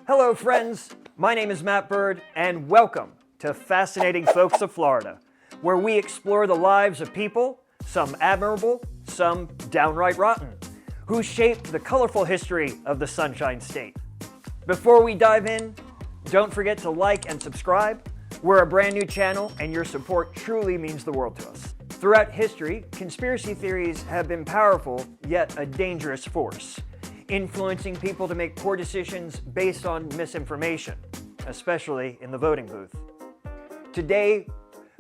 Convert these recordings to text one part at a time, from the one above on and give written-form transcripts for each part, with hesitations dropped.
Hello friends, my name is Matt Bird and welcome to Fascinating Folks of Florida, where we explore the lives of people, some admirable, some downright rotten, who shaped the colorful history of the Sunshine State. Before we dive in, don't forget to like and subscribe. We're a brand new channel and your support truly means the world to us. Throughout history, conspiracy theories have been powerful, yet a dangerous force, influencing people to make poor decisions based on misinformation, especially in the voting booth. Today,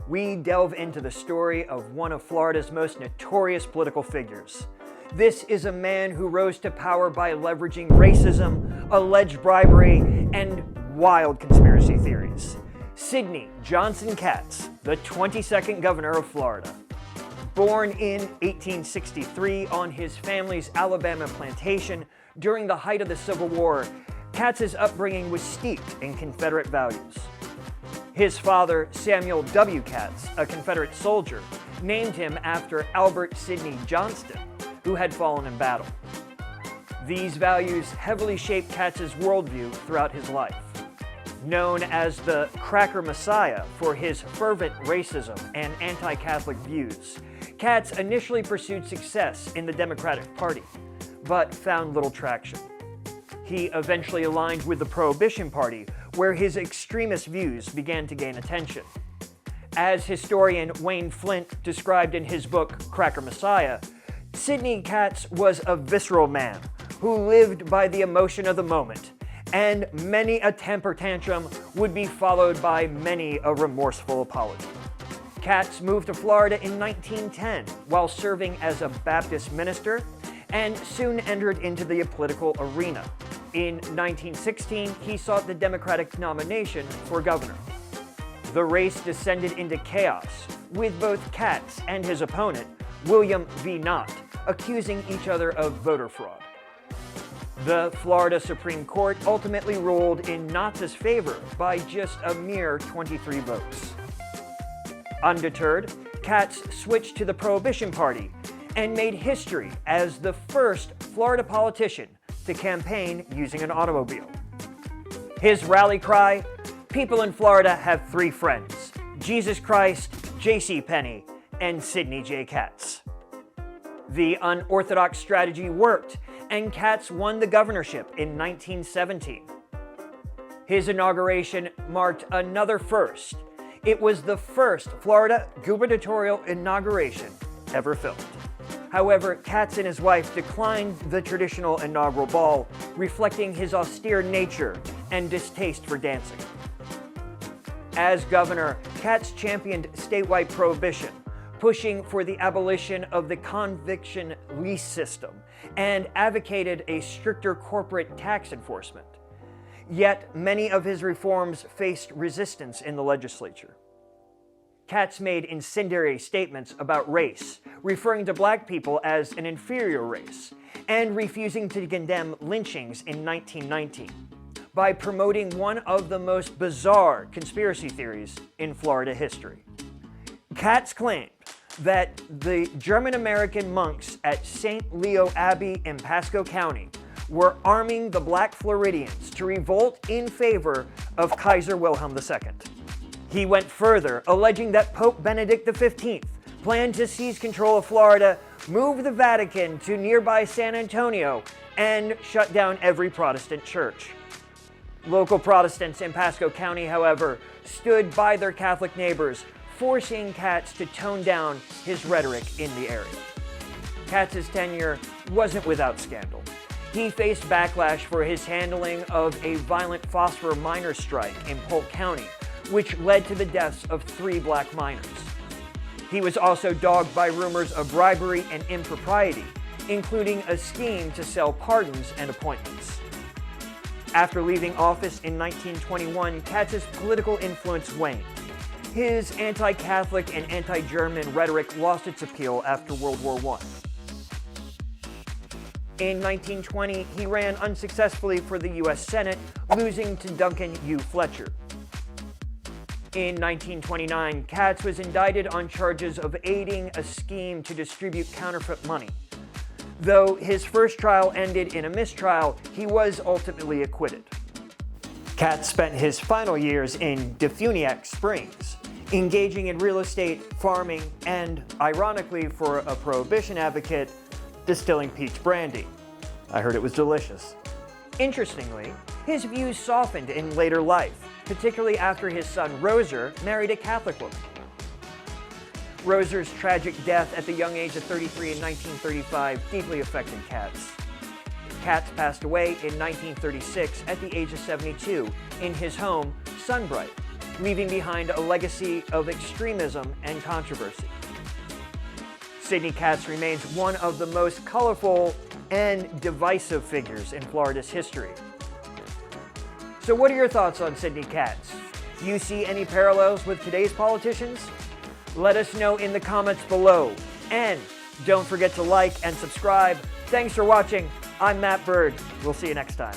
we delve into the story of one of Florida's most notorious political figures. This is a man who rose to power by leveraging racism, alleged bribery, and wild conspiracy theories. Sidney Johnston Catts, the 22nd governor of Florida. Born in 1863 on his family's Alabama plantation during the height of the Civil War, Catts' upbringing was steeped in Confederate values. His father, Samuel W. Catts, a Confederate soldier, named him after Albert Sidney Johnston, who had fallen in battle. These values heavily shaped Catts' worldview throughout his life. Known as the Cracker Messiah for his fervent racism and anti-Catholic views, Catts initially pursued success in the Democratic Party, but found little traction. He eventually aligned with the Prohibition Party, where his extremist views began to gain attention. As historian Wayne Flint described in his book Cracker Messiah, Sidney Catts was a visceral man who lived by the emotion of the moment, and many a temper tantrum would be followed by many a remorseful apology. Catts moved to Florida in 1910 while serving as a Baptist minister and soon entered into the political arena. In 1916, he sought the Democratic nomination for governor. The race descended into chaos, with both Catts and his opponent, William V. Knott, accusing each other of voter fraud. The Florida Supreme Court ultimately ruled in Knott's favor by just a mere 23 votes. Undeterred, Catts switched to the Prohibition Party and made history as the first Florida politician to campaign using an automobile. His rally cry, "People in Florida have three friends, Jesus Christ, J.C. Penney, and Sidney J. Catts." The unorthodox strategy worked, and Catts won the governorship in 1917. His inauguration marked another first. It was the first Florida gubernatorial inauguration ever filmed. However, Catts and his wife declined the traditional inaugural ball, reflecting his austere nature and distaste for dancing. As governor, Catts championed statewide prohibition, pushing for the abolition of the conviction lease system and advocated a stricter corporate tax enforcement. Yet, many of his reforms faced resistance in the legislature. Catts made incendiary statements about race, referring to black people as an inferior race, and refusing to condemn lynchings in 1919 by promoting one of the most bizarre conspiracy theories in Florida history. Catts claimed that the German-American monks at St. Leo Abbey in Pasco County were arming the Black Floridians to revolt in favor of Kaiser Wilhelm II. He went further, alleging that Pope Benedict XV planned to seize control of Florida, move the Vatican to nearby San Antonio, and shut down every Protestant church. Local Protestants in Pasco County, however, stood by their Catholic neighbors, forcing Catts to tone down his rhetoric in the area. Catts' tenure wasn't without scandal. He faced backlash for his handling of a violent phosphor miners' strike in Polk County, which led to the deaths of 3 black miners. He was also dogged by rumors of bribery and impropriety, including a scheme to sell pardons and appointments. After leaving office in 1921, Catts' political influence waned. His anti-Catholic and anti-German rhetoric lost its appeal after World War I. In 1920, he ran unsuccessfully for the U.S. Senate, losing to Duncan U. Fletcher. In 1929, Catts was indicted on charges of aiding a scheme to distribute counterfeit money. Though his first trial ended in a mistrial, he was ultimately acquitted. Catts spent his final years in Defuniak Springs, engaging in real estate, farming, and, ironically for a prohibition advocate, distilling peach brandy. I heard it was delicious. Interestingly, his views softened in later life, particularly after his son Roser married a Catholic woman. Roser's tragic death at the young age of 33 in 1935 deeply affected Catts. Catts passed away in 1936 at the age of 72 in his home, Sunbright, leaving behind a legacy of extremism and controversy. Sidney Catts remains one of the most colorful and divisive figures in Florida's history. So what are your thoughts on Sidney Catts? Do you see any parallels with today's politicians? Let us know in the comments below. And don't forget to like and subscribe. Thanks for watching. I'm Matt Bird. We'll see you next time.